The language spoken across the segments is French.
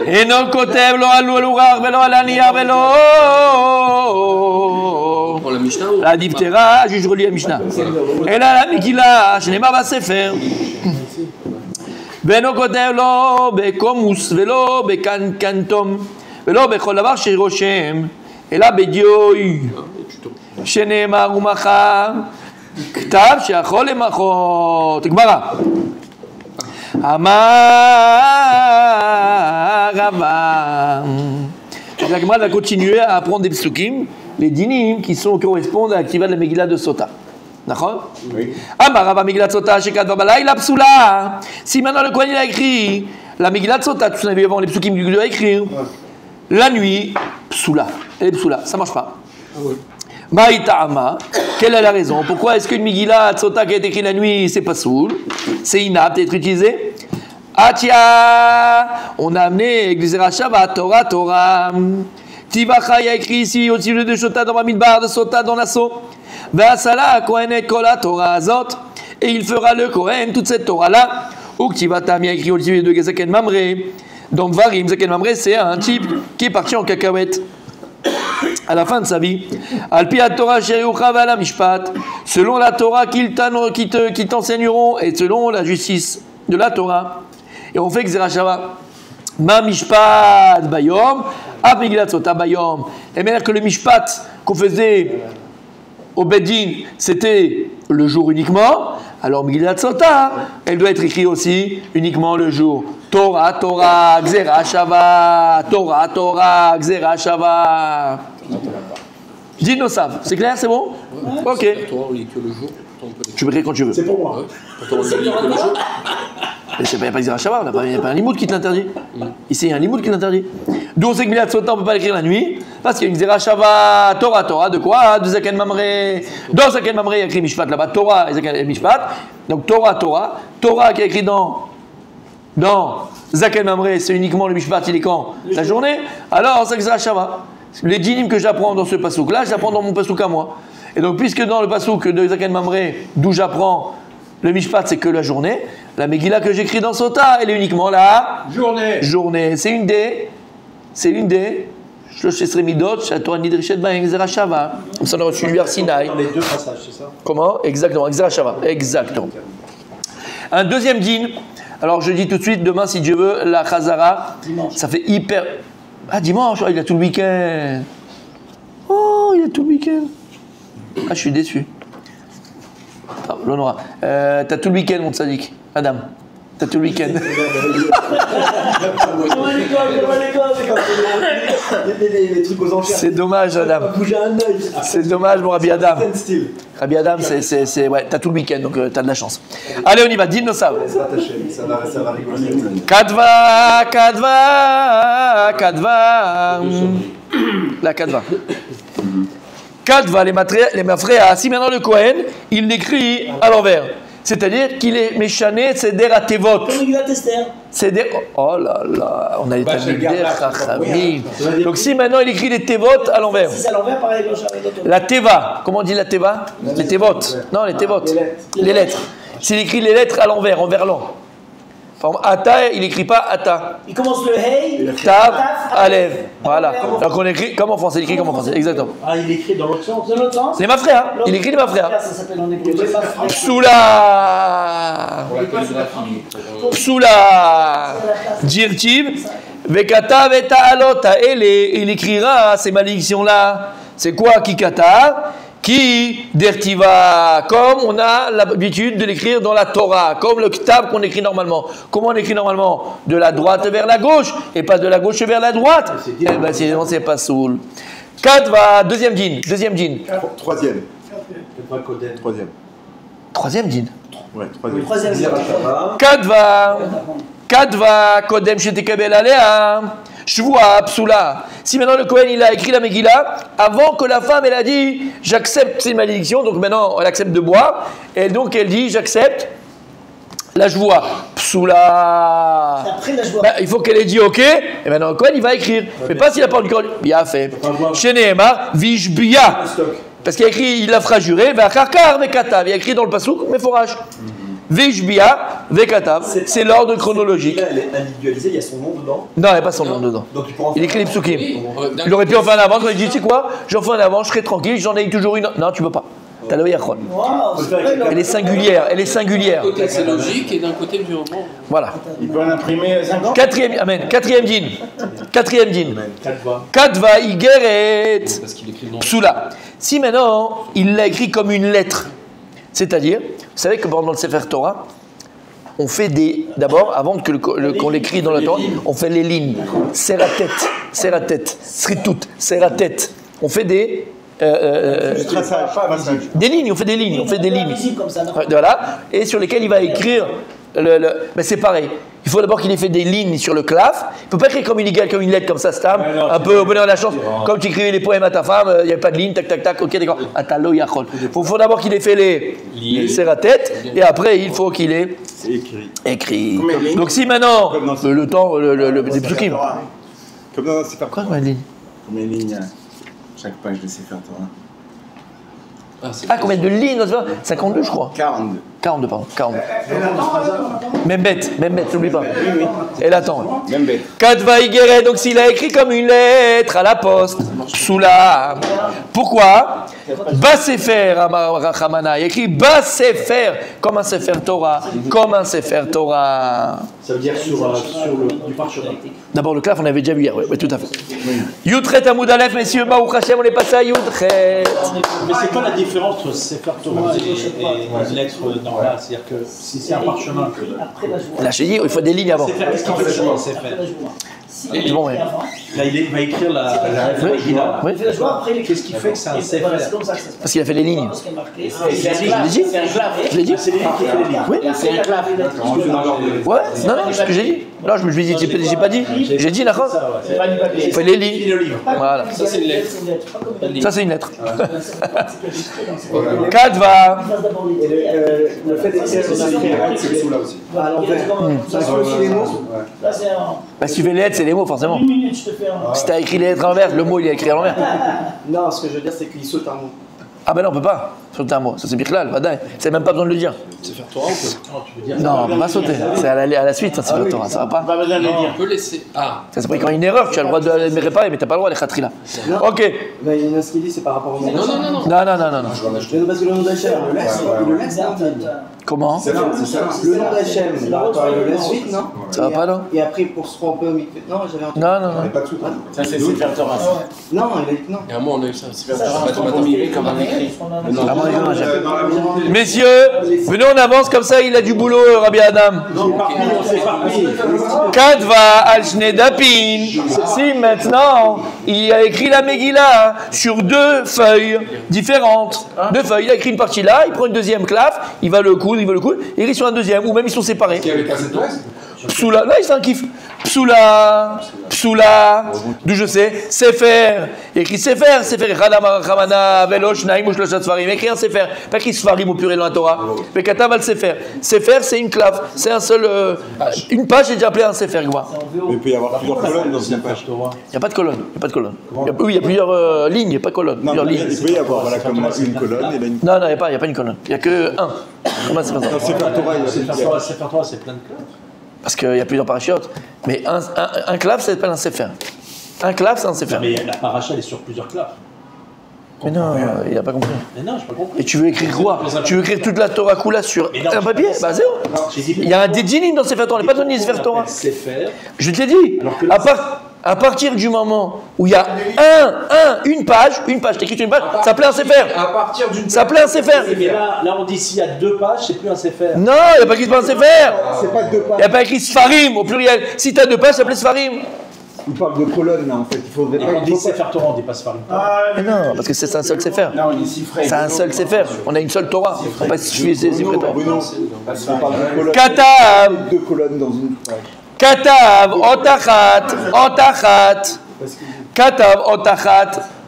אינו כותב לא על לולורח ולא על הנייר ולא la diphtéra, je relis la Mishnah. אלא למגילה שנאמר בספר. ואינו כותב לא בקומוס ולא בקנקנטום ולא בכל דבר שרושם אלא בדיוי שנאמר ומחר כתב שיכול למחות. גמרא אמר רבא. La Gemara va continuer à apprendre des psukim, les dinim qui correspondent à l'activa de la Megillah de Sota. D'accord? Oui. Amar Rava Megillah de Sota, Shekadva Balayla Psula. Si maintenant le Kohen il a écrit la Megillah de Sota, tu savais avant les psukim qu'il doit écrire, la nuit, Psula. Elle est Psula, ça marche pas. Ah oui. Maïta'ama, quelle est la raison? Pourquoi est-ce qu'une Megillah de Sota qui a été écrite la nuit, c'est pas soul? C'est inapte d'être utilisé? Atia, on a amené Gzera Shabbat, Torah. Tivacha, il y a écrit ici au sujet de Shota dans Bamidbar, de Sota dans l'assaut. Vasala, Kohen et Kola, Torah Azot. Et il fera le Kohen, toute cette Torah-là. Ou Ktivatam, il y a écrit au sujet de Gezaken Mamre. Donc Varim, Zaken Mamre, c'est un type qui est parti en cacahuète à la fin de sa vie. Alpia Torah Sheriucha Vala Mishpat, selon la Torah qui t'enseigneront et selon la justice de la Torah. Et on fait Gzera Shabbat. Ma mishpat bayom, ab Megillat Sota bayom. Et bien que le mishpat qu'on faisait au Beddin, c'était le jour uniquement. Alors Megillat Sota, elle doit être écrite aussi uniquement le jour. Torah, Torah, Gzera Shabbat. Torah, Torah, Gzera Shabbat. Dinosav, c'est clair, c'est bon? Ok. Tu peux écrire quand tu veux. C'est pour moi. Mais il n'y a pas Gzera Shabbat, il n'y a pas un limoud qui te l'interdit. Ici, il y a un limoud qui l'interdit. D'où on sait que Megillat Sota, on ne peut pas l'écrire la nuit, parce qu'il y a une Gzera Shabbat, Torah, Torah, de quoi? De Zaken Mamre. Dans Zaken Mamre, il y a écrit Mishpat là-bas, Torah et Zaken Mishpat. Donc Torah, Torah. Torah qui est écrit dans Zaken Mamre, c'est uniquement le Mishpat, il est quand? La journée. Alors, c'est Gzera Shabbat. Les dînim que j'apprends dans ce pasouk-là, je l'apprends dans mon pasouk à moi. Et donc, puisque dans le pasouk de Zaken Mamre, d'où j'apprends le Mishpat, c'est que la journée, la Megillah que j'écris dans Sota, elle est uniquement la journée. C'est une des Shloshesre Midot, Shatorah Nidrishet Ba'en Gzera Shabbat. Comme ça, on a reçu l'Uar Sinaï. Dans les deux passages, c'est ça? Comment? Exactement, Gzera Shabbat. Exactement. Un deuxième din. Alors, je dis tout de suite, demain, si Dieu veut, la Chazara, ça fait hyper. Ah, dimanche, il a tout le week-end. Oh, il a tout le week-end. Ah, je suis déçu. L'honora. T'as tout le week-end, mon tzaddik. Adam, t'as tout le week-end. C'est dommage, Adam. C'est dommage, mon Rabbi Adam. Rabbi Adam, ouais, t'as tout le week-end, donc t'as de la chance. Allez, on y va. Dis-nous ça. Ça va rigoler. Kadva. La Kadva. Kadva, les mafréas. Si maintenant le Kohen, il l'écrit à l'envers. C'est-à-dire qu'il est méchané, c'est der à tevot. Comme il a testé. C'est der. Oh là là, on a établi der chachamim. Donc si maintenant il écrit les tevot à l'envers. C'est à l'envers, pareil, la teva, comment on dit la teva? Les tevot. Non, les tevot. Les lettres. S'il écrit les lettres à l'envers, en verlan. Par exemple, Ata, il n'écrit pas Ata. Il commence le Hey, Tav, Alev. Voilà. Donc on écrit comme en français, il écrit comme en français, exactement. Ah, il écrit dans l'autre sens. Dans l'autre sens. C'est ma frère. Il écrit les ma frère. Ça s'appelle en hébreu. Psula. Dirtiv. Vekata veta alota ele. Il écrira ces malédictions-là. C'est quoi qui kata? Qui dertiva, comme on a l'habitude de l'écrire dans la Torah, comme le Ktab qu'on écrit normalement. Comment on écrit normalement? De la droite vers la gauche, et pas de la gauche vers la droite. Eh bien, sinon, c'est pas soul. Kadva, deuxième din. Troisième. Troisième din. Ouais, troisième. Kadva, Kodem, Shetekabel Alea. Shvua, Psula. Si maintenant le Kohen il a écrit la Megillah, avant que la femme elle a dit j'accepte ces malédictions, donc maintenant elle accepte de boire, et donc elle dit j'accepte la Shvua, Psula. Après la Shvua. Il faut qu'elle ait dit ok, et maintenant le Kohen il va écrire. Mais pas s'il n'a pas encore dit. Bien fait. Chez Nehemar, Vishbia. Parce qu'il a écrit, il la fera jurer, Vacharkar, Vekatav. Il a écrit dans le Passouk, mais forage. Vishbia, Vekatav. C'est l'ordre chronologique. Elle est individualisée, il y a son nom dedans. Non, il n'y a pas son nom dedans. Donc il prend. Il écrit les psukim. Il aurait pu en faire un avant, quand il dit, tu sais quoi, j'en fais un avant, je serai tranquille, j'en ai toujours une. Non, tu peux pas. T'as le yachol. Elle est singulière, elle est singulière. D'un côté c'est logique et d'un côté le violon. Voilà. Il peut en imprimer 50. Quatrième din. Quatrième din. Katva. Katva Igeret. Parce qu'il écrit le nom. Psula. Si maintenant, il l'a écrit comme une lettre, c'est-à-dire, vous savez que pendant le Sefer Torah, on fait d'abord, avant qu'on l'écrit dans la Torah, on fait les lignes. Seratet, Sritut, Seratet. On fait des lignes, on fait des lignes. Voilà, et sur lesquelles il va écrire. Mais c'est pareil. Il faut d'abord qu'il ait fait des lignes sur le claf. Il ne peut pas écrire comme une lettre comme ça, Stam, un peu au bonheur de la chance. Comme tu écrivais les poèmes à ta femme, il n'y avait pas de ligne, tac, tac, tac, ok, d'accord. Atalo Yachol. Il faut d'abord qu'il ait fait les serratettes, et après il faut qu'il ait écrit. Donc si maintenant, le temps, des psukim. Comme dans Sefer Torah. Quoi, combien de lignes? Combien de lignes chaque page de Sefer Torah? Combien de lignes dans ce verre? 52, je crois. 42. 42, pardon. 42. Même bête, n'oublie pas. Elle attend. Même bête. Katva Igeret, donc s'il a écrit comme une lettre à la poste, Psula. Pourquoi? Basefer, Rachamana. Il écrit Basefer, comme un Sefer Torah. Comme un Sefer Torah. Ça veut dire sur du parchemin. D'abord le claf, on avait déjà vu hier, oui, tout à fait. Yudchet Amoud Aleph, messieurs, Baruch Hashem, on est passé à Yudchet. Mais c'est quoi la différence entre Sefer Torah et une lettre normale? C'est-à-dire que si c'est un parchemin, Là, j'ai dit, il faut des lignes avant. Sefer, qu'est-ce qu'il fait le Sefer? C'est bon, oui. Là, il va écrire la Megillah. Oui. Qu'est-ce qui fait que c'est un Sefer? Parce qu'il a fait les lignes. Je l'ai dit. Je l'ai dit. C'est les lignes qui fait les lignes. Oui. C'est un clave. Ouais, non, c'est ce que j'ai dit. Non, je me suis dit, j'ai pas dit. J'ai dit, d'accord. Il fait les lignes. Voilà. Ça c'est une lettre. Ça, c'est une lettre. Katva. Le fait d'écrire c'est sous là aussi. À l'envers. Ça fait aussi les mots. Bah, si tu fais les lettres, c'est les mots, forcément. Si tu as écrit les lettres à l'envers, le mot, il est écrit à l'envers. Non, ce que je veux dire, c'est qu'il saute un mot. Ah ben non, on peut pas sauter un mot. Ça, c'est Birklal, Vadaï. C'est même pas besoin de le dire. C'est faire Torah ou quoi? Non, on peut pas sauter. C'est à la suite, ça, c'est le Torah. Ça va pas. On peut laisser. Ah. Ça, c'est pas quand il y a une erreur, tu as le droit de les réparer, mais t'as pas le droit de les khatrila. Ok. Mais il y en a ce qu'il dit, c'est par rapport au nom. Non. Non. Mais parce que le nom d'Hachem, le laisse, Comment? c'est ça. Le nom d'Hachem, le laisse vite, non? Ça va pas, non? Et après, pour se tromper au mikvé. Non, j'avais entendu. Non. Pas de sous. Ça, c'est Sefer Torah. Non, il a dit non. Et à moi on a eu ça. C'est Comme un écrit. Messieurs, venez, on avance comme ça, il a du boulot, Rabbi Adam. Katva al Shnedapin. Si maintenant, il a écrit la Megillah sur 2 feuilles différentes. 2 feuilles, il a écrit une partie là, il prend une deuxième clave, il va le coudre, il écrit sur un deuxième, ou même ils sont séparés. Qui avait cassé toi? Psula, là, c'est un kiff. Psula, d'où je sais, Sefer. Il écrit Sefer, Ramana, Velosh, Naim, ou Shloshat Sfarim. Il écrit un Sefer, pas écrit Sfarim au pluriel dans la Torah. Mais Katav al Sefer. Sefer, c'est une clave, c'est un seul. Une page, j'ai déjà appelé un Sefer, quoi. Mais il peut y avoir plusieurs colonnes dans une page. Il n'y a pas de colonne. Oui, il y a plusieurs lignes, il n'y a pas de colonne. Non, Plusieurs mais lignes. il peut y avoir comme une colonne et là une. Non, il n'y a pas une colonne. Il n'y a que un. Comment c'est pas ça? Dans Sefer Torah, il y a Sefer Torah, c'est plein de claves. Parce qu'il y a plusieurs parachutes. Mais un clave, ça s'appelle un Sefer. Un clave, c'est un Sefer. Mais la paracha, elle est sur plusieurs claves. Mais non, il n'a pas compris. Mais non, je n'ai pas compris. Et tu veux écrire quoi? Tu veux écrire toute la Torah Kula sur un papier? Bah zéro. Il y a un dédinim dans Sefer Torah, on n'est pas donné Sefer Torah. Je te l'ai dit. À partir du moment où il y a une page, t'écris une page, ça s'appelle un Sefer. À partir d'une. Ça s'appelle un Sefer. Mais là, on dit s'il y a 2 pages, c'est plus un Sefer. Non, il n'y a pas écrit un Sefer. C'est pas 2 pages. Il n'y a pas écrit Sfarim au pluriel. Si tu as 2 pages, ça s'appelle Sfarim. Il parle de colonnes là en fait. Il faudrait Et pas. on dit Sefer Torah, on dit pas Sfarim. Mais non, parce que c'est un seul Sefer. Non, il est chiffré. C'est un seul Sefer. On a une seule Torah. On va pas suivre ces Torah. Bruno, parce qu'on parle de colonnes. Katav. 2 colonnes dans une page. Katav, otachat. Katav,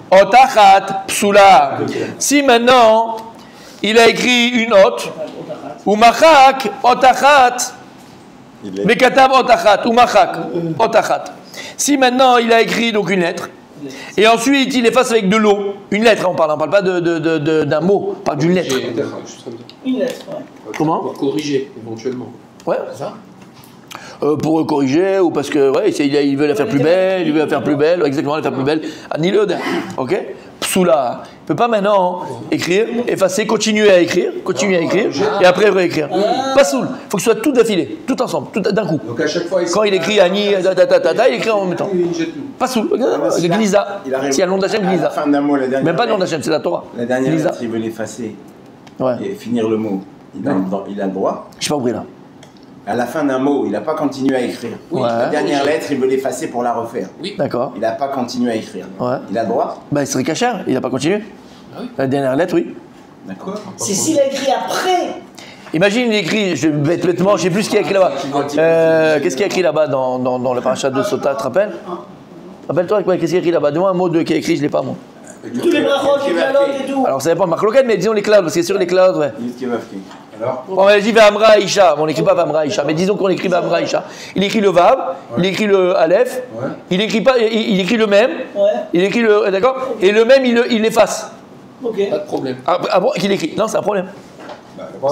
otachat, psula. Si maintenant, il a écrit une note, ou machak, otachat, mais katav, otachat, ou machak, otachat. Si maintenant, il a écrit donc une lettre, Et ensuite, il efface avec de l'eau. Une lettre, on parle pas d'un mot, on parle d'une lettre. Une lettre, ouais. Comment? Pour corriger, éventuellement. Ouais. C'est ça? Pour corriger ou parce que ouais, il veut la faire plus belle, il veut la faire plus belle, exactement, la faire plus belle. Anilod, ok? Psoula, il ne peut pas maintenant écrire, effacer, continuer à écrire, et après réécrire. Pas soul, il faut que ce soit tout d'affilée, tout ensemble, tout d'un coup. Donc à chaque fois, Quand il écrit Ani, il écrit en même temps. Pas soul, c'est Gnisa. S'il y a le nom d'Hachem, Gnisa. Fin d'un mot, la dernière. Même pas le nom d'Hachem, c'est la Torah. La dernière Gnisa. lettre, il veut l'effacer Ouais. et finir le mot. Il a le droit. Je sais pas compris là. À la fin d'un mot, il n'a pas continué à écrire. Ouais. La dernière lettre, il veut l'effacer pour la refaire. Oui. D'accord. Il n'a pas continué à écrire. Ouais. Il a le droit. Bah, il serait cachère, il n'a pas continué. Ah oui. La dernière lettre, oui. D'accord. C'est s'il a écrit après. Imagine, il écrit, bêtement, je sais plus ce qu'il a écrit là-bas. Qu'est-ce qu'il a écrit là-bas dans le parachat de Sota, tu te rappelles? Rappelle-toi, qu'est-ce qu'il a écrit là-bas? Dis-moi un mot qu'il a écrit, je l'ai pas moi. Tous les brachot, les calottes et tout. Alors ça dépend de Marloquet, mais disons les clouds, parce que sur les clouds, ouais. Alors, On a dit Vamra Isha, on n'écrit pas Vamra Isha, mais disons qu'on écrit Vamra Isha. Il écrit le Vav, il écrit le Aleph, il écrit pas, il écrit le même, Ouais, il écrit le, d'accord, et le même il l'efface. ok. Pas de problème. Ah bon, qu'il écrit? Non, c'est un problème.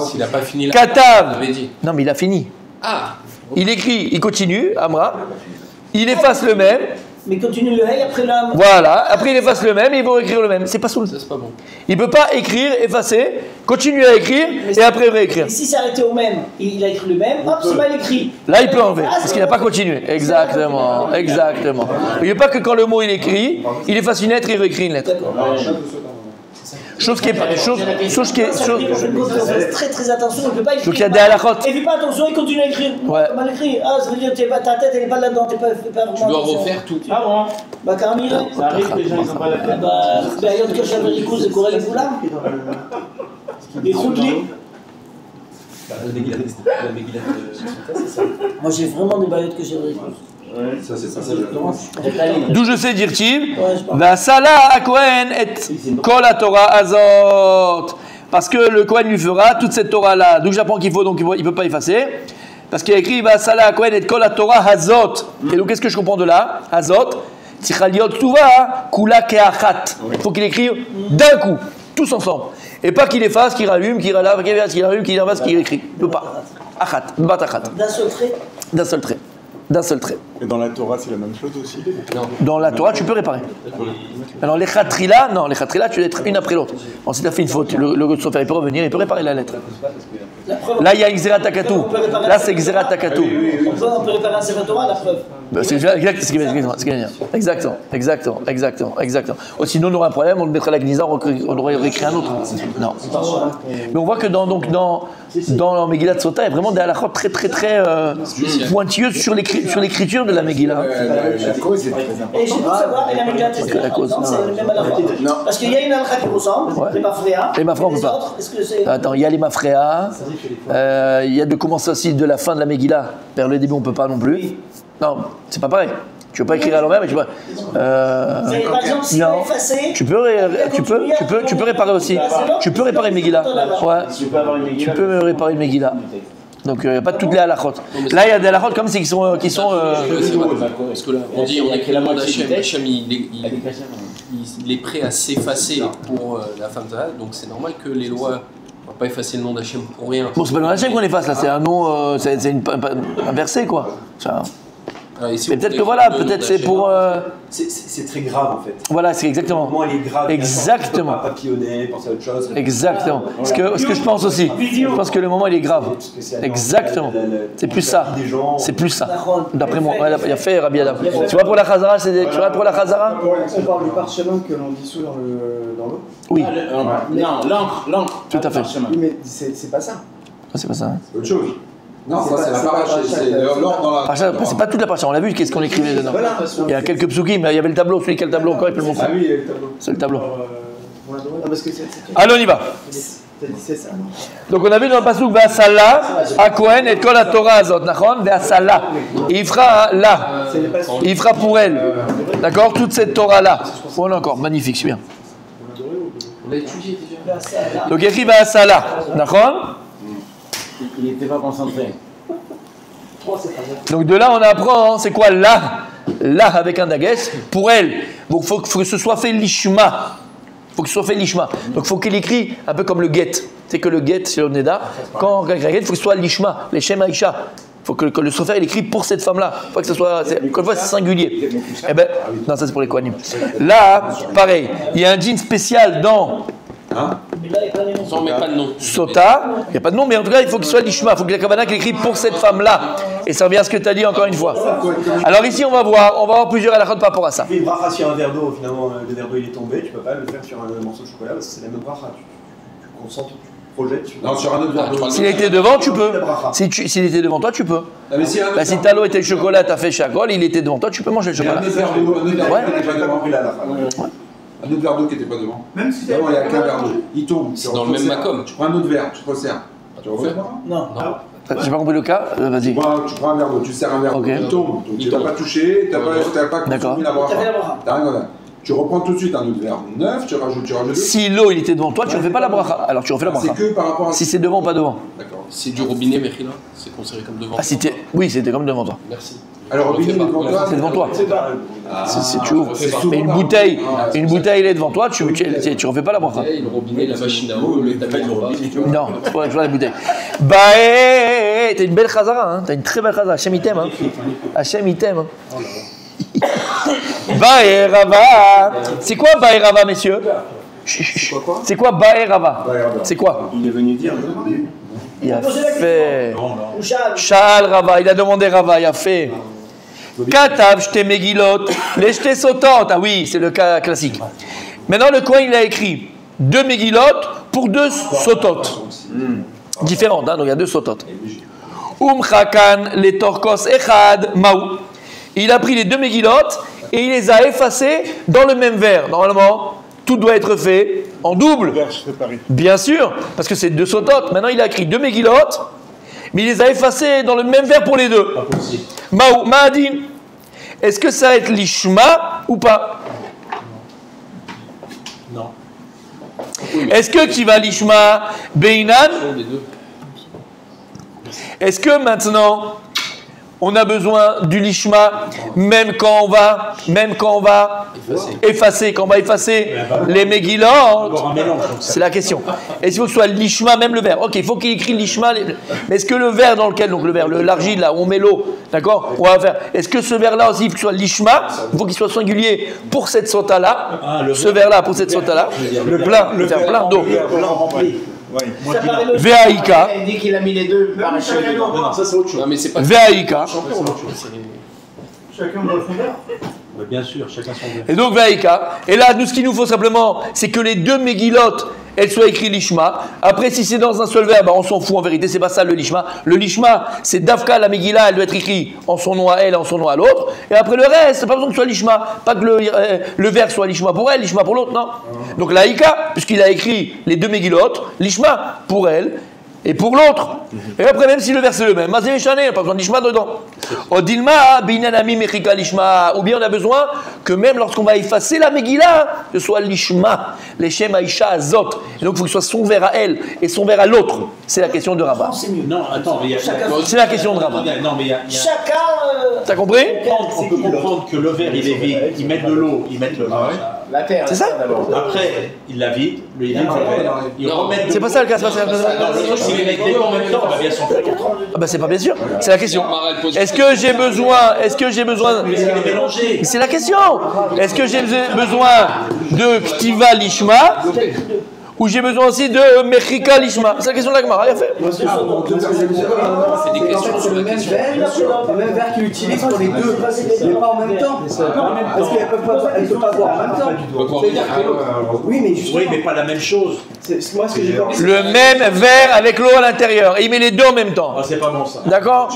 S'il n'a pas fini la Katav. on avait dit. Non, mais il a fini. Ah. Il écrit, il continue, Amra, il efface le même, Mais continue le hey après l'âme. voilà, après il efface le même et il va écrire le même. C'est pas soul. Ça, c'est pas bon. Il peut pas écrire, effacer, continuer à écrire et après réécrire. Et si c'est arrêté au même, il a écrit le même, hop, c'est mal écrit. Là, il peut enlever, parce qu'il n'a pas continué. Exactement, exactement. Il ne veut pas que quand le mot il écrit, il efface une lettre et il réécrit une lettre. Chose qui est pas. Chose qui est. Très très attention, il ne peut pas écrire. Donc il y a des halakhot. Et puis pas attention, il continue à écrire. Ouais. Mal écrit. Ah, ça veut dire que ta tête elle n'est pas là-dedans, t'es pas vraiment. Tu dois attention. refaire tout. Ah bon? Bah carrément. Ça arrive que les gens ils ont pas la tête. Bah, Yod Kirch Americous, c'est Corel et Boula. Des Khoudli. Moi j'ai vraiment des baillottes que j'ai Americous. Ça, c'est pas ça. D'où je sais dire Tiv, Ouais, je parle. Vasala à Kohen et Kol Torah Azot. Parce que le Kohen lui fera toute cette Torah là. D'où j'apprends qu'il faut, donc il ne peut pas effacer. Parce qu'il y a écrit Vasala à Kohen et Kol Torah Azot. Et donc qu'est-ce que je comprends de là? Azot. Tichaliot Tuva, Kula Keachat. Il faut qu'il écrive d'un coup, tous ensemble. Et pas qu'il efface, qu'il rallume, qu'il rallume, qu'il rallume, qu'il efface, qu'il écrit. Il ne peut pas. Achat, batachat. D'un seul trait. D'un seul trait. D'un seul trait. Et dans la Torah, c'est la même chose aussi. Dans la Torah, tu peux réparer. Alors les khatrila, non, les khatrila, tu dois être une après l'autre. Ensuite, tu as fait une faute. Le sofer, il peut revenir, il peut réparer la lettre. Là, il y a Xerat Takatou. Là, c'est Xerat Takatou. On peut réparer un Sefer Torah, la preuve. C'est exact, ce qu'il vient de dire. Exactement. Oh, sinon, on aurait un problème, on le mettrait la Gnisa, on aurait réécrit un autre. Non. Mais on voit que dans Megillat Sota, il y a vraiment des halakhot très pointilleuses sur l'écriture de la Megillah. la cause est très importante. Et j'ai pu savoir, et la Megillat Esther, La cause. c'est le même halakha. Non. Parce qu'il y a une halakha qui ressemble, Ouais. les Mafréa. Les Mafréa, on peut pas. autres, est-ce que c'est. Attends, il y a les Mafréa, il y a de commencer aussi de la fin de la Megillah. Vers le début, on ne peut pas non plus. Non, c'est pas pareil. Tu ne peux pas écrire à l'envers, mais tu peux. Mais par exemple, s'il a Non. effacé. Tu peux réparer aussi. Tu peux réparer une Megillah. Ouais. Tu peux réparer une Megillah. Donc il n'y a pas toutes les halakhot. Là, il y a des halakhot comme c'est qui sont. Parce que là, on dit, on écrit le nom d'Hachem. Hachem, il est prêt à s'effacer pour la femme d'Al, donc c'est normal que les lois ne vont pas effacer le nom d'Hachem pour rien. Bon, c'est pas le nom d'Hachem qu'on efface là, c'est un nom, c'est un verset quoi. Ça. Ah, et si Mais on peut-être que écrit voilà, le nom peut-être c'est d'Hachem, pour. C'est très grave en fait. Voilà, c'est exactement. Comment elle est grave. Exactement. Pas papillonner, penser à autre chose. Exactement. Ce que je pense aussi. Je pense que le moment il est grave. Exactement. C'est plus ça. C'est plus ça. D'après moi, il a fait Rabbi Adam. Tu vois pour la Chazara, tu vois pour la Chazara. On parle du parchemin que l'on dissout dans l'eau. Oui, Non, l'encre. tout à fait. Oui, mais c'est pas ça. C'est pas ça. Hein. Autre chose. Non, ça c'est la paracha, c'est de l'or dans la. Parcha, c'est pas toute la parcha, on l'a vu, qu'est-ce qu'on écrivait dedans. Il y a quelques psukim, il y avait le tableau, celui qui a le tableau encore, il peut le montrer. Ah oui, il y a le tableau. C'est le tableau. Non, parce que c'est. Allez, on y va. T'as dit c'est ça. Donc on a vu dans le pasuk Ve'asala à Kohen et kol Torah azot, nachon, Ve'asala. Et il fera là, il fera pour elle, d'accord, toute cette Torah là. Voilà encore, magnifique, c'est bien. On l'a étudié déjà. Donc il écrit Ve'asala, nachon. Il n'était pas concentré. Donc de là on apprend, c'est quoi là avec un dagesh, pour elle, Donc il faut que ce soit fait lishma. Faut que ce soit fait lishma. Donc il faut qu'il écrit un peu comme le get. C'est que le get, c'est le neda. Quand on regarde, il faut que ce soit lishma, les shem aïcha. Il faut que le sofer il écrit pour cette femme-là. Il faut que ce soit, encore une fois, c'est singulier. Eh ben, non, ça c'est pour les kohanim. Là, pareil, il y a un djinn spécial dans. On met pas de nom. Sota, il n'y a pas de nom, mais en tout cas, il faut qu'il soit lishma. Il faut que la kavana qu'il écrit pour cette femme-là. Et ça revient à ce que tu as dit encore une fois. Alors ici, on va voir plusieurs halakhot par rapport à ça. Tu fais une bracha sur un verre d'eau, finalement, le verre d'eau il est tombé, tu peux pas le faire sur un morceau de chocolat parce que c'est la même bracha. Tu concentres, tu projettes sur. Non, sur un autre verre d'eau. S'il était devant, tu peux. S'il était devant toi, tu peux. Bah, si ta l'eau était le chocolat, tu as fait chacol, il était devant toi, tu peux manger le chocolat. Un autre verre d'eau, un autre verre d'eau qui n'était pas devant. Un autre verre d'eau qui n'était pas devant. Même si il n'y a qu'un verre d'eau. Il tombe. C'est dans le même macom. Tu prends un autre verre, tu te resserres. Tu refais? Non. J'ai pas compris le cas, vas-y. Tu prends un verre d'eau, tu sers un verre d'eau, il tombe. Donc tu n'as pas touché, tu n'as pas consommé la bracha. T'as rien à. Tu reprends tout de suite un autre verre neuf, tu rajoutes. Si l'eau il était devant toi, tu ne refais pas la bracha. Alors tu refais la bracha. C'est que par rapport à. Si c'est devant ou pas devant. D'accord. C'est du robinet, Mechila. C'est considéré comme devant. Ah, oui, c'était comme devant toi. Merci. Alors, robinet devant toi. C'est devant toi. Si tu ouvres. Mais une bouteille, elle est devant toi, tu refais pas la bracha. Le robinet, la machine à eau, le tapis de robinet. Non, tu vois la bouteille. Bah, t'as une belle chazara, hein. T'as une très belle chazara. Hachem il t'aime, hein. Hachem il t'aime. Baerava. C'est quoi Baerava, messieurs? C'est quoi Baerava? C'est quoi? Il est venu dire. Il a fait. Shal Rava, il a demandé Rava, il a fait. Katav shte megilot, les shte sotot. Ah oui, c'est le cas classique. Maintenant, le coin, il a écrit 2 megilot pour 2 sotot. Différentes, hein, donc il y a 2 sotot. Chakan les torkos echad maou. Il a pris les 2 megilot et il les a effacés dans le même verre. Normalement, tout doit être fait en double. Bien sûr, parce que c'est 2 sotot. Maintenant, il a écrit 2 megilot, mais il les a effacés dans le même verre pour les 2. Maou, Mahadin, est-ce que ça va être l'ishma ou pas? Non. Est-ce que qui va l'ishma beinan? Est-ce que maintenant on a besoin du lishma même quand on va effacer, quand on va effacer les megilot? C'est la question. Est-ce qu'il faut que ce soit lishma même le verre? Ok, il faut qu'il écrit lishma. Mais est-ce que le verre dans lequel, donc le verre, l'argile là où on met l'eau, d'accord, on va faire. Est-ce que ce verre là aussi il faut que ce soit lishma? Il faut qu'il soit singulier pour cette sota là. Ce verre là pour cette sota là. Le verre plein d'eau. VAIK. Il dit qu'il a mis les deux. Non, ça c'est autre chose. Non, mais c'est pas. VAIK. Chacun doit son verre. Bien sûr, chacun son verre. Et donc VAIK. Et là, nous, ce qu'il nous faut simplement, c'est que les 2 mégilotes, elles soient écrites lishma. Après, si c'est dans un seul verbe, on s'en fout en vérité, c'est pas ça le lishma. Le lishma, c'est Davka, la megila, elle doit être écrite en son nom à elle, en son nom à l'autre. Et après le reste, c'est pas besoin que ce soit lishma. Pas que le verbe soit lishma pour elle, lishma pour l'autre, non. Donc l'Aïka, puisqu'il a écrit les 2 mégilotes, lishma pour elle et pour l'autre. Et après, même si le verset est le même, Mazé Méchané, pas besoin de lishma dedans. Odilma, binanami mechika lishma. Ou bien on a besoin que même lorsqu'on va effacer la Megillah, ce soit lishma, les shem aïcha azot. Et donc il faut que ce soit son verre à elle et son verre à l'autre. C'est la question de Rava. Non, attends, mais il y a. C'est la question de Rava. Non, mais il y a. Chacun. T'as compris? On peut comprendre que le verre il est vide, qu'ils mettent de l'eau, ils mettent le La terre. C'est ça? Après, ils la vident, ils vident le verre, ils remettent. C'est pas ça le cas, c'est pas ça. Non, le truc, s'ils les mettent les deux en même temps, on va bien s'en faire. Ah bah c'est pas bien sûr. C'est la question. Est-ce que j'ai besoin? Mais est-ce qu'il est mélangé? C'est la question. Est-ce que j'ai besoin de Ktiva Lishma ou j'ai besoin aussi de Mechika Lishma? C'est la question de la Gemara. Il a fait. C'est des questions sur la question. Le même verre qu'il utilise pour les deux, mais pas en même temps. Parce qu'elle ne peut pas boire en même temps. Oui, mais justement. Oui, mais pas la même chose. C'est moi ce que j'ai pensé. Le même verre avec l'eau à l'intérieur. Et il met les deux en même temps. Ah, c'est pas bon ça. D'accord?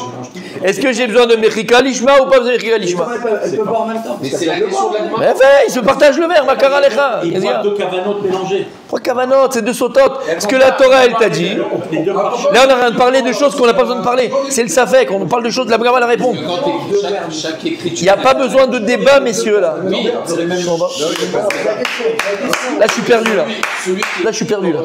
Est-ce que j'ai besoin de Mechika Lishma ou pas besoin de Mechika Lishma? Elle peut boire en même temps. Mais c'est la question de la demande. Mais fait, ils se partagent le verre, Makara Lecha. Ils boivent deux cavanotes mélangées. 3 kavanot, c'est 2 sotot. Ce que la Torah, elle t'a dit. Là, on est en train de parler de choses qu'on n'a pas besoin de parler. C'est le safek, on parle de choses, la Brava la répond. Il n'y a pas besoin de débat, messieurs, là. Oui, c'est les mêmes choses. Là, je suis perdu, là. Là, je suis perdu, là.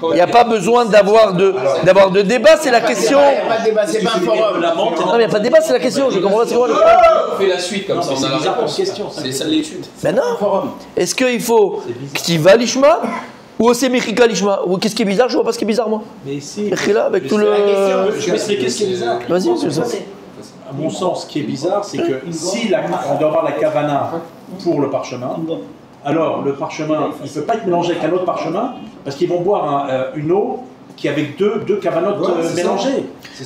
Il n'y a pas besoin d'avoir de débat, c'est la question. Il n'y a pas de débat, c'est pas un forum. Non, il n'y a pas de débat, c'est la question. Je comprends pas ce qu'on On fait la suite comme ça, on a la réponse. C'est ça l'étude. Ben non. Est-ce qu'il faut Ktiva Lishma ou aussi Mechika Lishma? Ou qu'est-ce qui est bizarre? Je vois pas ce qui est bizarre, moi. Mais si. Mechila avec tout le. Je vais expliquer ce qui est bizarre. Vas-y, c'est ça. À mon sens, ce qui est bizarre, c'est que si on doit avoir la kavana pour le parchemin, alors le parchemin, il ne peut pas être mélangé avec un autre parchemin, parce qu'ils vont boire une eau qui est avec deux cavanotes mélangées.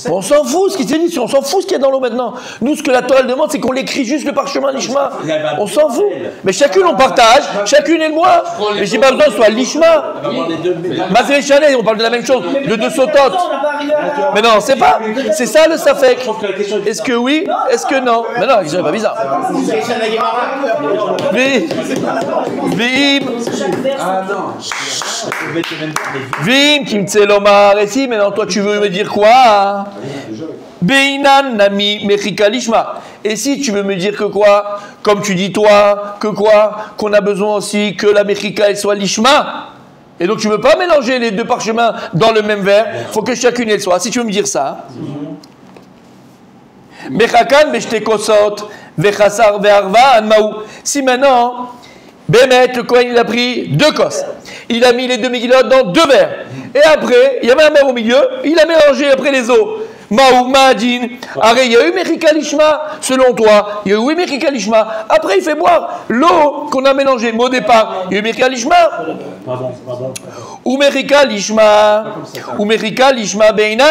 On s'en fout ce qui s'est dit, on s'en fout ce qu'il y a dans l'eau maintenant. Nous, ce que la Torah demande, c'est qu'on l'écrit juste le parchemin Lishma. On s'en fout. Mais chacune on partage, chacune et moi. Mais j'ai pas besoin que ce soit Lishma. Mazé Chanel, on parle de la même chose, de 2 sotot. Mais non, c'est pas. C'est ça le safek. Est-ce que oui? Est-ce que non? Mais non, c'est pas bizarre. Vim. Ah non. Vim, Kim Tselomar. Et si, maintenant toi tu veux me dire quoi? Beinan Nami Mechika Lishma. Et si tu veux me dire que quoi? Comme tu dis toi, que quoi? Qu'on a besoin aussi que la Mechika elle soit Lishma. Et donc tu ne veux pas mélanger les 2 parchemins dans le même verre. Il faut que chacune elle soit. Si tu veux me dire ça. Mechakan Beshte Kosot Vechasar Ve'arva Anmaou. Si maintenant, Bémet, le Kohen, il a pris 2 kos. Il a mis les 2 Megillot dans 2 verres. Et après, il y avait un verre au milieu, il a mélangé après les eaux. Maou, Mahadin. Arrête, il y a eu Mechika Lishma, selon toi. Il y a eu Mechika Lishma. Après, il fait boire l'eau qu'on a mélangée. Mais au départ, il y a eu Mechika Lishma. Ou Mechika Lishma. Ou Mechika Lishma Beinan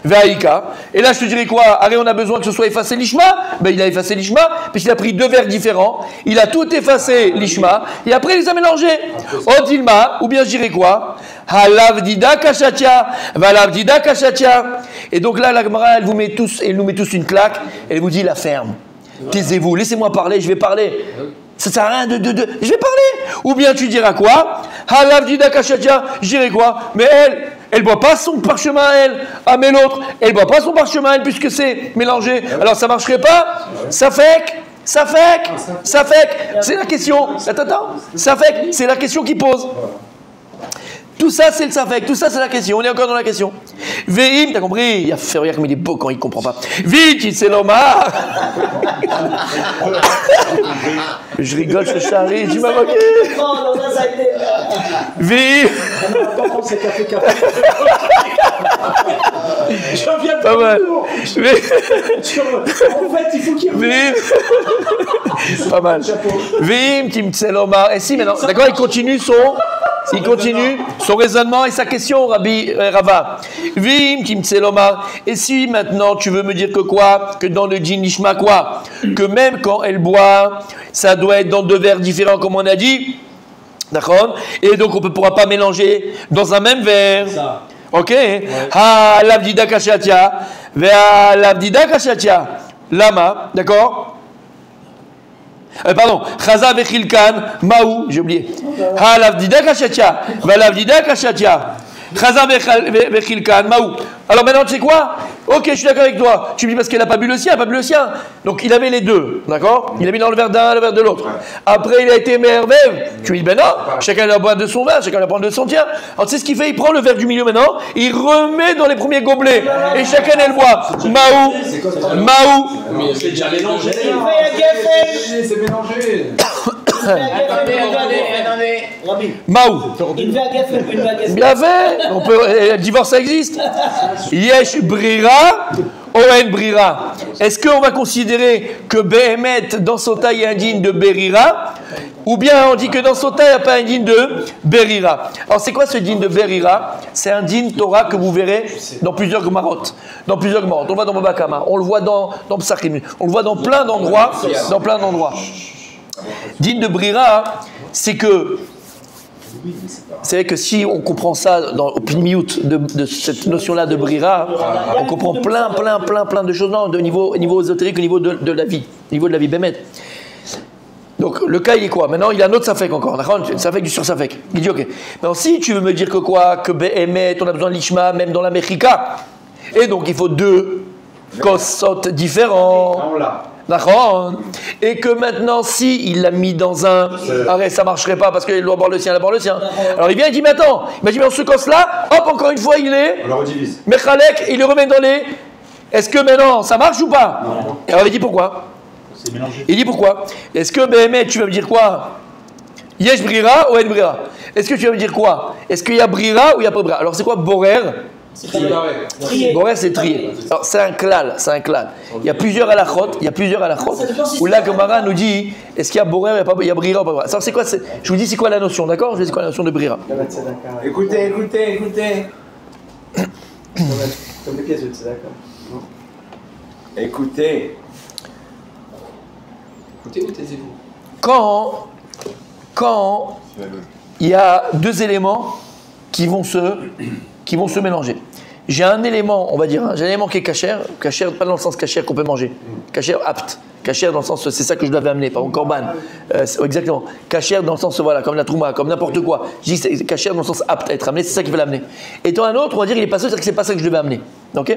Ve'aika. Et là, je te dirais quoi? Arrête, on a besoin que ce soit effacé Lishma. Ben, il a effacé Lishma, puisqu'il a pris 2 verres différents. Il a tout effacé Lishma. Et après, il les a mélangés. Odilma, ou bien je dirais quoi? Halavdida Kashatia. Valavdida Kashatia. Et donc là, la Gemara, elle nous met tous une claque. Elle vous dit la ferme. Taisez-vous, laissez-moi parler, je vais parler. Ça sert à rien de. Je vais parler. Ou bien tu diras quoi? Halavdida Kashatia. Je dirais quoi? Mais elle boit pas son parchemin, elle. Ah, mais l'autre, elle boit pas son parchemin, elle, puisque c'est mélangé. Alors ça marcherait pas? Ça fait. C'est la question. Attends. Ça fait. C'est la question qu'il pose. Tout ça, c'est le safek. Tout ça, c'est la question. On est encore dans la question. Veim, t'as compris? Il y a Ferrière comme il est beau quand il comprend pas. Vite, c'est l'Omar. Je rigole, je charrie, tu m'as moqué. Vite. Je viens pas mal. En fait, il faut qu'il revienne. Pas mal. Vim, Kim Tselomar. Et si maintenant, d'accord, il continue son raisonnement et sa question, Rabbi Rava. Vim, Kim Tselomar. Et si maintenant tu veux me dire que quoi? Que dans le djinn Lishma quoi? Que même quand elle boit, ça doit être dans 2 verres différents, comme on a dit. D'accord? Et donc on ne pourra pas mélanger dans un même verre. Ça. Ok? Ha, l'abdida kashatia. Vea l'abdida kashatia. Lama. D'accord? Pardon, Chaza vechilkan, Maou, j'ai oublié. Ha l'avdida kashatia, va l'avdida kashatia. Chaza vechilkan, Maou. Alors maintenant, tu sais quoi? Ok, je suis d'accord avec toi. Tu me dis parce qu'elle n'a pas bu le sien, Donc il avait les 2, d'accord? Il a mis dans le verre d'un, le verre de l'autre. Après, il a été merveille. Tu lui dis, ben non, chacun doit boire de son verre, chacun doit prendre de son tien. Alors tu sais ce qu'il fait? Il prend le verre du milieu maintenant, il remet dans les premiers gobelets. Et chacun, elle boit. Maou. C'est déjà mélangé. C'est mélangé. Maou. Bien fait. On peut. Le divorce, ça existe. Yesh Brira, Oen Brira. Est-ce qu'on va considérer que Behemet, dans Sota, il y a un digne de Berira? Ou bien on dit que dans Sota, il n'y a pas un digne de Berira? Alors c'est quoi ce digne de Berira? C'est un digne Torah que vous verrez dans plusieurs Gemarot. On le voit dans Baba Kama, on le voit dans Psachim, on le voit dans plein d'endroits. Digne de Brira, c'est que. C'est vrai que si on comprend ça au pnimiut de cette notion-là de Brira, on comprend plein de choses, non, de niveau ésotérique, au niveau de la vie, bémet. Donc le cas il est quoi? Maintenant il a un autre safek encore, d'accord? Safek du sur-safek. Il dit ok. Maintenant si tu veux me dire que quoi? Que Behemet, on a besoin de l'Ishma même dans la Mechika. Et donc il faut deux kosot différents. D'accord? Et que maintenant si il l'a mis dans un... Arrête, ça marcherait pas parce qu'il doit boire le sien, il doit boire le sien. Alors il vient, il dit mais attends, il dit mais dans ce kos là, hop encore une fois il est... On le redivise. Mechalek, il le remet dans les... Est-ce que maintenant ça marche ou pas? Alors il dit pourquoi? Il dit pourquoi? Est-ce que Béhémet, tu vas me dire quoi? Yesh brira ou en brira? Est-ce que tu vas me dire quoi? Est-ce qu'il y a brira ou il n'y a pas brira? Alors c'est quoi borer? Borer c'est trier. Alors c'est un klal, c'est un klal. Il y a plusieurs halachot, où la Gemara nous dit est-ce qu'il y a borer ou il y a brira ou pas brira? Alors c'est quoi? Je vous dis c'est quoi la notion, d'accord? Je vous dis c'est quoi la notion de brira? Écoutez. Comme des pièces de tzedaka. Écoutez. Écoutez ou taisez-vous? Quand il y a deux éléments qui vont se mélanger. J'ai un élément, on va dire, j'ai un élément qui est cachère, pas dans le sens cachère qu'on peut manger, cachère apte, cachère dans le sens, c'est ça que je dois amener, par exemple, korban, exactement, cachère dans le sens, voilà, comme la trouma, comme n'importe quoi, je dis c'est cachère dans le sens apte à être amené, c'est ça qui veut l'amener. Et dans un autre, on va dire il est pas sûr, c'est-à-dire que c'est pas ça que je devais amener, ok?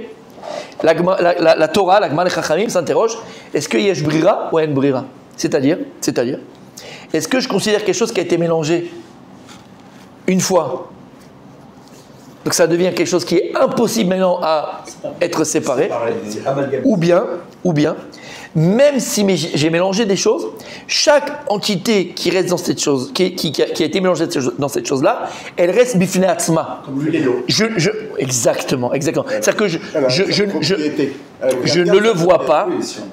La Torah, la Gemara, les Chachamim s'interroge, est-ce qu'il y a brira ou en brira? C'est-à-dire, est-ce que je considère quelque chose qui a été mélangé une fois, donc ça devient quelque chose qui est impossible maintenant à être séparé, ou bien, même si j'ai mélangé des choses, chaque entité qui reste dans cette chose, qui a été mélangée dans cette chose-là, elle reste bifnei atzma. Comme l'huile et l'eau. Exactement. C'est-à-dire que je ne le vois pas,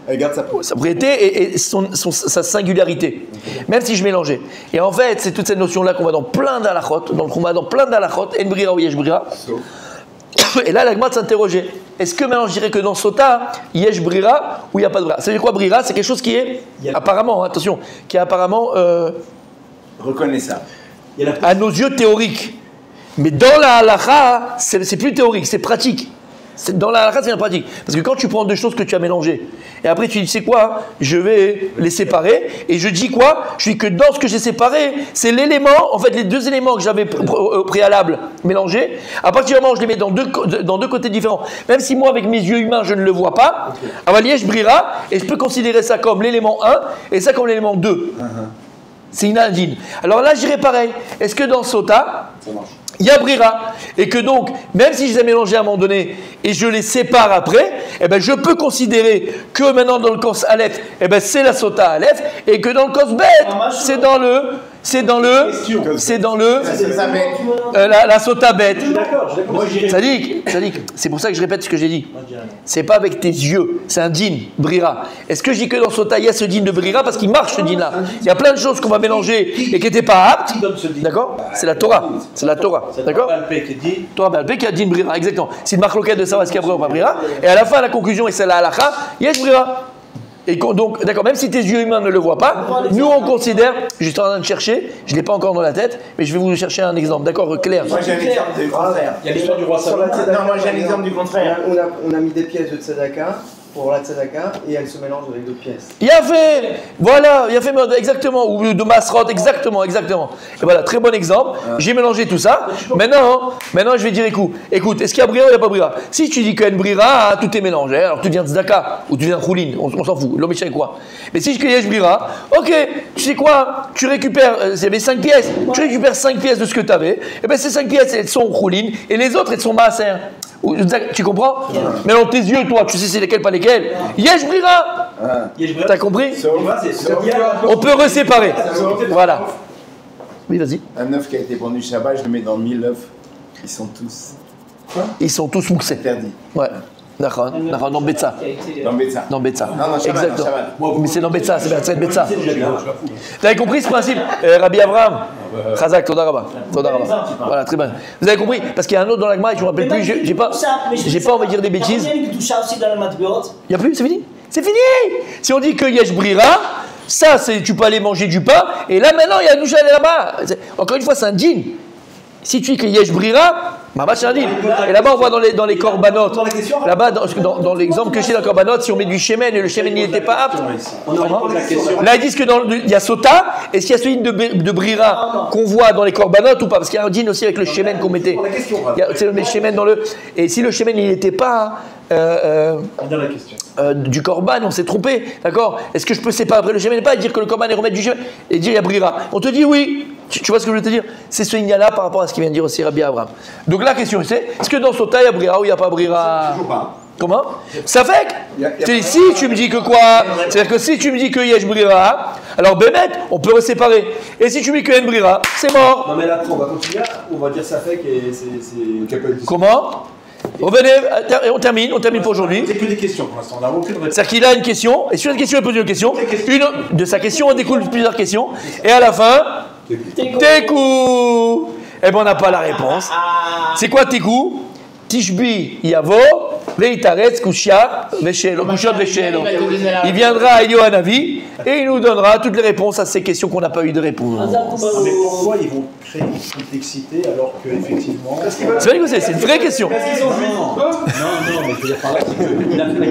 Elle garde sa propriété et sa singularité, même si je mélangeais. Et en fait, c'est toute cette notion-là qu'on va dans plein d'halachot, en brira ou yesh brira. Et là, la Gemara s'interrogeait. Est-ce que maintenant je dirais que dans Sota, yesh brira ou il n'y a pas de brira? C'est quoi brira? C'est quelque chose qui est apparemment, attention, qui est apparemment Reconnaissable. à nos yeux théorique. Mais dans la halacha, c'est plus théorique, c'est pratique. Dans la halakha, c'est bien pratique. Parce que quand tu prends deux choses que tu as mélangées, et après tu dis, c'est quoi? Je vais les séparer, et je dis quoi? Je dis que dans ce que j'ai séparé, c'est l'élément, en fait, les deux éléments que j'avais au préalable mélangés, à partir du moment où je les mets dans deux côtés différents, même si moi, avec mes yeux humains, je ne le vois pas, je brira, et je peux considérer ça comme l'élément 1, et ça comme l'élément 2. C'est une indine. Alors là, je dirais pareil. Est-ce que dans Sota, il y a brira, et que donc, même si je les ai mélangés à un moment donné, et je les sépare après, eh ben, je peux considérer que maintenant dans le kos Aleph, eh ben, c'est la Sota Aleph, et que dans le kos Bet, la Sota Bet. Sadiq, c'est pour ça que je répète ce que j'ai dit. C'est pas avec tes yeux, c'est un din, brira. Est-ce que je dis que dans Sota, il y a ce din de brira parce qu'il marche ce din-là? Il y a plein de choses qu'on va mélanger et qui n'étaient pas aptes. D'accord? C'est la Torah. D'accord? Torah Balpé qui a din brira, exactement. C'est une marque de savoir ce qu'il y a brira ou pas brira. Et à la fin, la conclusion, et c'est la halakha, yesh brira. Et donc, d'accord, même si tes yeux humains ne le voient pas, nous on considère, je suis en train de chercher, je ne l'ai pas encore dans la tête, mais je vais vous chercher un exemple, d'accord, clair. Moi j'ai un exemple du contraire. Il y a l'histoire du roi Salomon. Non, moi j'ai un exemple du contraire. On a mis des pièces de tzedaka pour la tzedaka et elles se mélangent avec d'autres pièces. Il a fait, voilà, il a fait exactement, ou de masrot, exactement. Et voilà, très bon exemple. J'ai mélangé tout ça. Maintenant, je vais dire, écoute, est-ce qu'il y a brira ou il n'y a pas brira? Si tu dis qu'il y a une brira, tout est mélangé. Alors tu deviens tzedaka ou tu deviens choulin, on s'en fout. L'homme est quoi? Mais si je dis brira, ok, tu sais quoi? Tu récupères, il y avait 5 pièces. Tu récupères 5 pièces de ce que tu avais. Et bien ces 5 pièces, elles sont choulin et les autres, elles sont maaser. Tu comprends? Mais dans tes yeux, toi, tu sais c'est lesquels, pas lesquels. Yesh brira. T'as compris? On peut reséparer. Voilà. Oui, vas-y. Un œuf qui a été vendu Shabbat, je le mets dans 1000 œufs. Ils sont tous mouxés. Interdits. Ouais. D'accord, dans Betsa. Dans Betsa. Non, exactement. Mais c'est dans Betsa, c'est Betsa. Vous avez compris ce principe, Rabbi Abraham? Chazak, Toda Rabba. Voilà, très bien. Vous avez compris? Parce qu'il y a un autre dans la Gemara, je ne me rappelle plus, j'ai pas envie de dire des bêtises. Il n'y a plus, c'est fini? C'est fini! Si on dit que Yesh brira, ça, tu peux aller manger du pain, et là maintenant, il y a Noucha là-bas. Encore une fois, c'est un djinn. Si tu dis que Yesh brira, Mamash un deal. Et là-bas, on voit dans les korbanot. Là-bas, dans l'exemple que j'ai dans le korbanot, si on met du shemen et le shemen n'était pas apte. Là, ils disent qu'il y a sota. Est-ce qu'il y a celui de brira qu'on voit dans les korbanot ou pas? Parce qu'il y a un dîne aussi avec le shemen qu'on mettait. C'est le shemen dans le. Et si le shemen il n'était pas du korban, on s'est trompé, d'accord? Est-ce que je peux séparer après le shemen et pas et dire que le korban est remettre du shemen et dire il y a brira? On te dit oui. Tu vois ce que je veux te dire? C'est ce là par rapport à ce qu'il vient de dire aussi Rabbi Abraham. Donc la question c'est, est-ce que dans Sota il y a brira ou il n'y a pas brira? Comment? Ça fait que si tu me dis que quoi? C'est-à-dire que si tu me dis que yesh brira, alors Bémet, on peut le séparer. Et si tu me dis que yen brira, c'est mort. Non mais là après on va continuer, on va dire ça fait que c'est... Comment? Revenez, on termine pour aujourd'hui. C'est que des questions pour l'instant, on n'a aucune réponse. C'est-à-dire qu'il a une question, et sur cette question il pose une question. De sa question on découle plusieurs questions. Et à la fin, Tekou. Eh bien on n'a pas la réponse. C'est quoi Tekou? Tishbi Yavo, Leitaretz Kushia Veshelo. Il viendra à Elio Hanavi et il nous donnera toutes les réponses à ces questions qu'on n'a pas eu de réponse. Mais pourquoi ils vont créer une complexité alors qu'effectivement. C'est vrai que c'est une vraie question. Non, mais je veux dire par là, c'est qu'il a fait la